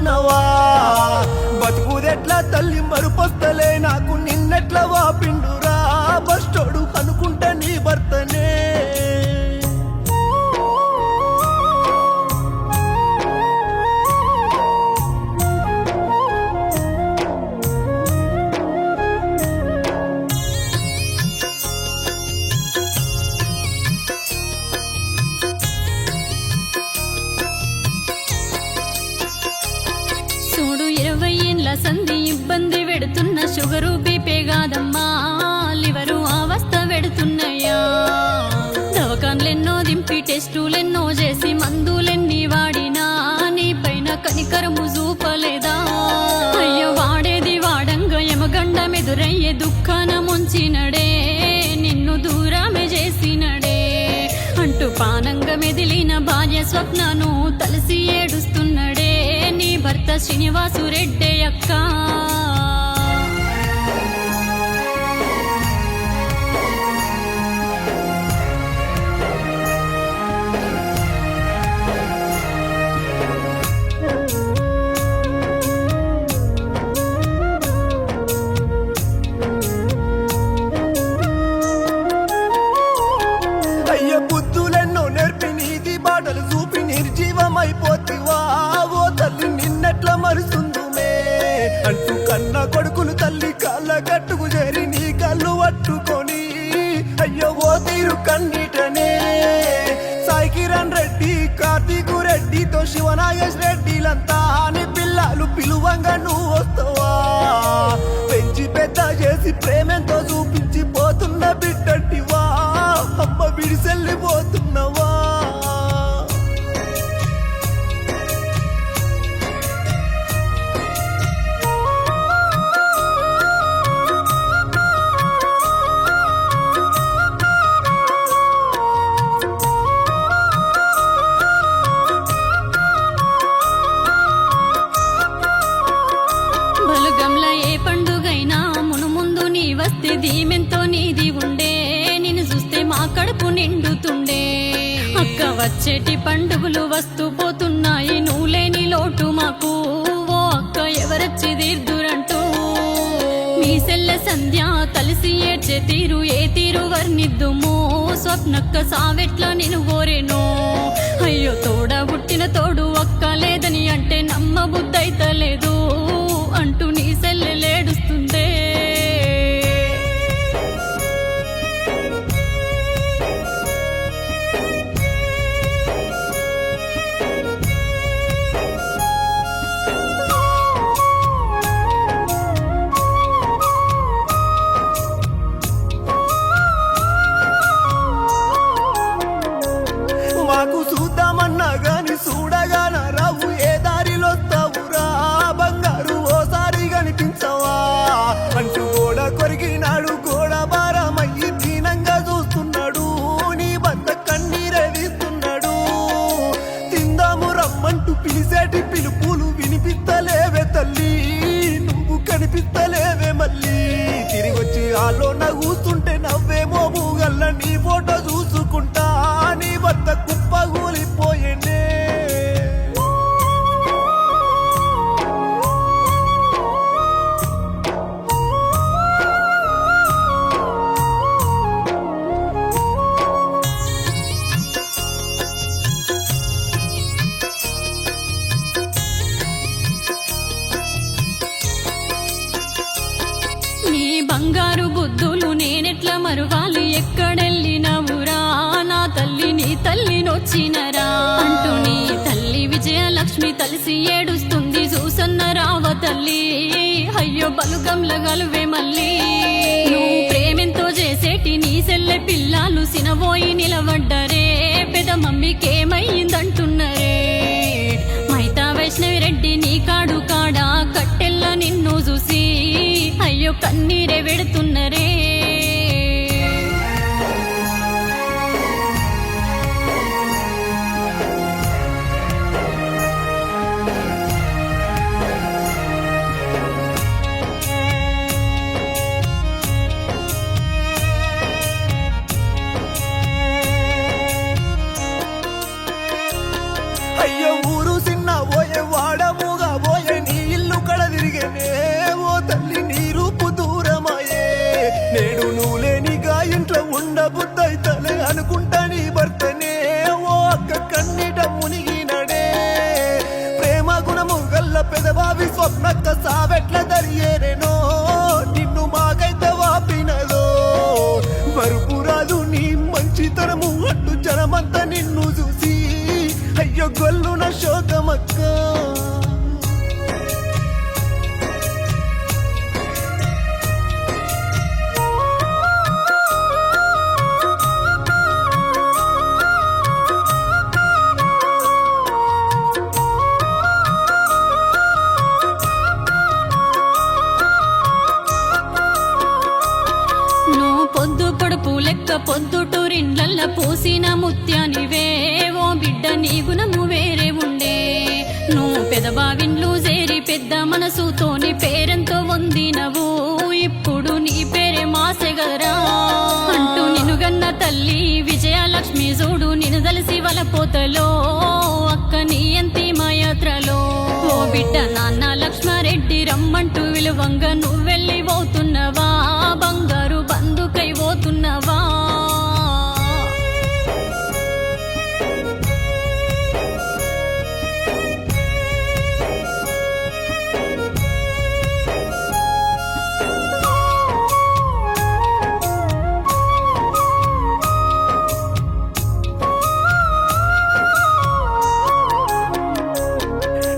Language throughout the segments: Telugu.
అనుకున్నవా బతుకుదెట్లా తల్లి మరుపొస్తలే నాకు నిన్నెట్లా వాపిండురా బస్టోడు అనుకుంటా నీ భర్తనే చూడు 20 ఏళ్ళ సంధి ఇబ్బంది పెడుతున్న షుగరు బీపే కాదమ్మా లివరు అవస్థ పెడుతున్నాయా దవకాన్లెన్నో దింపి టెస్టులెన్నో చేసి మందులెన్ని వాడినా నీ పైన కనికరము చూపలేదా అయ్యో వాడేది వాడంగా యమగండ మెదురయ్యే దుఃఖాన ముంచినడే నిన్ను దూరమే చేసినడే అంటూ పానంగా మెదిలిన భార్య స్వప్నను తలసి ఏడుస్తున్నడే నీ భర్త శ్రీనివాసు రెడ్డి అక్క అయ్య బుద్ధులెన్నో నేర్పి నీతి బాటలు చూపి నిర్జీవమైపోతివా ఓ తల్లి నిన్నెట్లా మరుస్తుందుమే అంటూ కన్న కొడుకులు తల్లి కాళ్ళ గట్టుకు చేరి నీ కళ్ళు పట్టుకొని అయ్యో ఓ తీరు కన్నీటనే సాయి కిరణ్ రెడ్డి కార్తీకు రెడ్డితో శివనాగేష్ రెడ్డిలంతా నీ పిల్లలు పిలువంగా నువ్వు వస్తావా పెంచి పెద్ద చేసి ప్రేమెంతో చూపించి పోతున్న బిడ్డంటివా అమ్మ విడిసెళ్ళిపోతున్నవా బలుగంల ఏ పండుగైనా మును ముందు నీ వస్తే దీమెంతో నీది ఉండే నిన్ను చూస్తే మా కడుపు నిండుతుండే అక్క వచ్చేటి పండుగలు వస్తూ పోతున్నాయి నువ్వు లేని లోటు మాకు ఓ అక్క ఎవరొచ్చి తీర్దురంటూ మీ సెల్ల సంధ్య తలిసి ఏడ్చే తీరు ఏ తీరు వర్ణిద్దుము స్వప్నక్క సావెట్లా నేను కోరేను అయ్యో తోడ పుట్టిన తోడు అక్క లేదని అంటే నమ్మ బుద్ధైతలేదు అంటూ నీ సెల్లెలేడుస్తుందే మాకు చూద్దామన్నా గాని చూడగాన రావు ఏ దారిలో వస్తావురా బంగారు ఓసారి కనిపించవా అంటూ గోడ కొరికినాడు గోడ భారమయ్యి దీనంగా చూస్తున్నాడు నీ భర్త కన్నీరే వీస్తున్నాడు తిందాము రమ్మంటూ పిలిసేటి పిలుపులు వినిపిస్తలేవే తల్లి నువ్వు కనిపిస్తలేవే మళ్ళీ తిరిగొచ్చి ఆలోన కూస్తుంటే నవ్వేమో మూగల్ల నీ ఫోటో చూసుకుంటా నీ భర్త కుప్పగూలిపోయేనే నీ బంగారు బుద్ధులు నేనెట్లా మరువాలి ఎక్కడెళ్ళినవురా నా తల్లి నీ తల్లి నొచ్చినరా అంటూ నీ తల్లి విజయలక్ష్మి తలిసి ఏడుస్తుంది చూసన్న రావ తల్లి అయ్యో బలుగంల గలువే మళ్ళీ నువ్వు ప్రేమెంతో చేసేటి నీ సెల్లె పిల్లలు సినబోయి నిలబడ్డరే పెద మమ్మీకేమైందంటున్నరే మైతా వైష్ణవి రెడ్డి నీ కాడు కాడా కట్టెల్ల నిన్ను చూసి అయ్యో కన్నీరే వెడుతున్నరే అయ్యో ఊరు చిన్న పోయే వాడముగా పోయే అనుకుంటా నీ భర్తనే ఓ అక్క కన్నీట మునిగినడే ప్రేమ గుణము గల్ల పెదవావి స్వప్నక్క సావెట్ల దరియేరేనో నిన్ను మాకైతే వాపినదో మరుపురాదు నీ మంచితనము అట్టు జనమంతా నిన్ను చూసి అయ్యో గొల్లున శోకమక్క పొద్దు పొడుపు లెక్క పొద్దుటూరిండ్లల్ల పూసిన ముత్యానివే ఓ బిడ్డ నీ గుణము వేరే ఉండే నువ్వు పెదబావిన్లు చేరి పెద్ద మనసుతోని పేరెంతో వందినవు ఇప్పుడు నీ పేరే మాసెగరా అంటూ నిన్ను గన్న తల్లి విజయలక్ష్మి చూడు నిన్ను దలిసి వలపోతలో అక్క నీ ఎంతి మాయాత్రలో ఓ బిడ్డ నాన్న లక్ష్మారెడ్డి రమ్మంటూ విలువంగా నువ్వెళ్ళి పోతున్నవా బంగారు బందుకై పోతున్నవా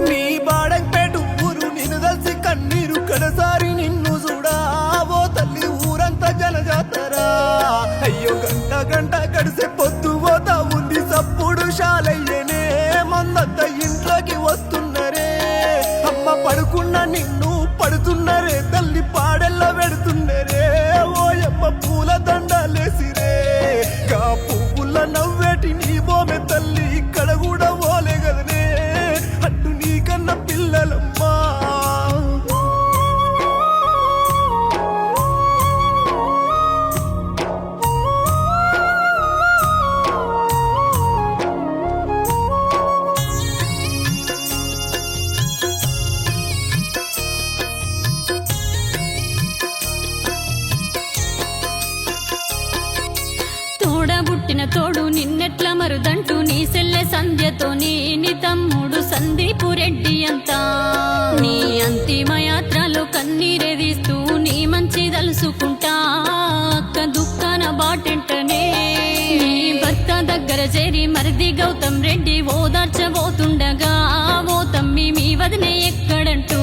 నీ బాడంపేట ఊరు నిన్ను దల్సి కన్నీరు కడసారి నిన్ను చూడా ఓ తల్లి ఊరంతా జనజాతరా అయ్యో గంట గంట గడిసే పొద్దు పోతా ఉంది సప్పుడు శాలయ్యనే మందంత ఇంట్లోకి వస్తున్నరే అమ్మ పడుకున్న నిన్ను పడుతున్నరే తల్లి పాడెల్ల పెడుతున్నరే ఓయమ్మ పూల దండలేసిరే గా పువ్వుల నవ్వేటి నీ బోమె తల్లి ఇక్కడ కూడా ఓలే గదనే అట్టు నీకన్న పిల్లలమ్మా తోడబుట్టిన తోడు నిన్నెట్ల మరుదంటూ నీ సెల్లె సంధ్యతోని నీ తమ్ముడు సందీపు రెడ్డి అంతా నీ అంతిమయాత్రలో కన్నీరెదీస్తూ నీ మంచి తలుసుకుంటా అక్క దుఃఖాన బాటెంటనే నీ భర్త దగ్గర చేరి మరిది గౌతమ్ రెడ్డి ఓదార్చబోతుండగా ఓ తమ్మి మీ వదినే ఎక్కడంటూ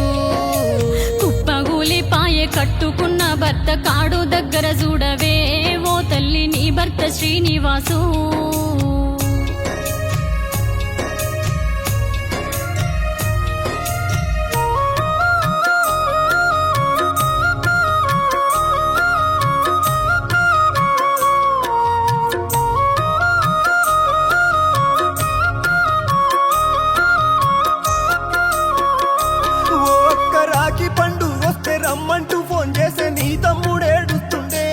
కుప్పగూలిపాయే కట్టుకున్న భర్త కాడు దగ్గర చూడవే ఓ తల్లి నీ భర్త శ్రీనివాసు ఓ అక్క రాఖీ పండు వస్తే రమ్మంటూ ఫోన్ చేసే నీ తమ్ముడేడుస్తుండే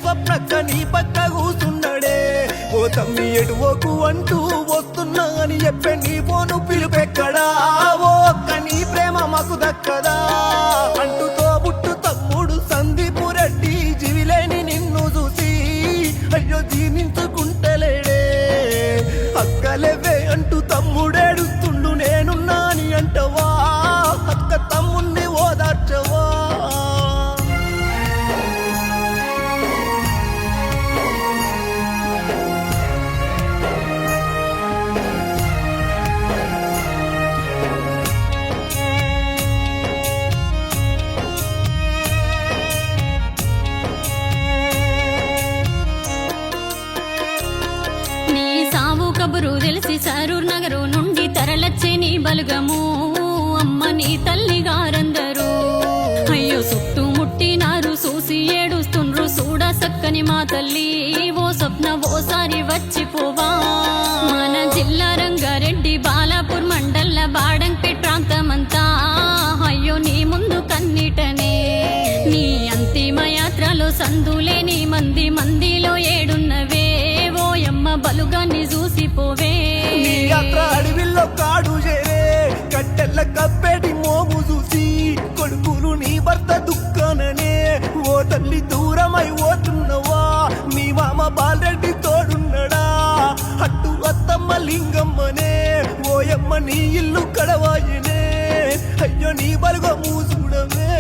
స్వప్నక్క నీ పక్క కూసున్నాడే ఓ తమ్మి ఎడువకు అంటూ వస్తున్నా అని చెప్పే నీ ఫోను పిలుపెక్కడా ఓ అక్క నీ ప్రేమ మాకు దక్కదా అంటూ తోబుట్టు తమ్ముడు సందీపు రెడ్డి జీవిలేని నిన్ను చూసి అయ్యో జీర్ణించుకుంటలేడే అక్కలేవే అంటూ తమ్ముడేడుస్తుండు నేనున్నా అని అంటవా అక్క తమ్ముణ్ణి ఓదార్చవా నీ సావు కబురు తెలిసి సరూర్ నగరు నుండి తరలచ్చే నీ బలుగము అమ్మ నీ తల్లి గారందరూ అయ్యో చుట్టుముట్టినారు చూసి ఏడుస్తుండ్రు చూడ సక్కని మా తల్లి ఓ స్వప్న ఓసారి వచ్చిపోవా మన జిల్లా రంగారెడ్డి బాలాపూర్ మండల బాడంపేట్ ప్రాంతమంతా అయ్యో నీ ముందు కన్నీటనే నీ అంతిమయాత్రలో సందులేని మందిలో ఏడున్నవే ఓయమ్మ బలుగాన్ని చూసిపోవే నీ యాత్ర అడవిలో కాడు చేరే కట్టెల్ల కప్పేటి మోము చూసి కొడుకులు నీ భర్త దుఃఖాననే ఓ తల్లి దూరమై పోతున్నవా మీ మామ బాలరెడ్డి తోడున్నడా నీ ఇల్లు కడవాయనే అయ్యో నీ బలుగ మూసుడమే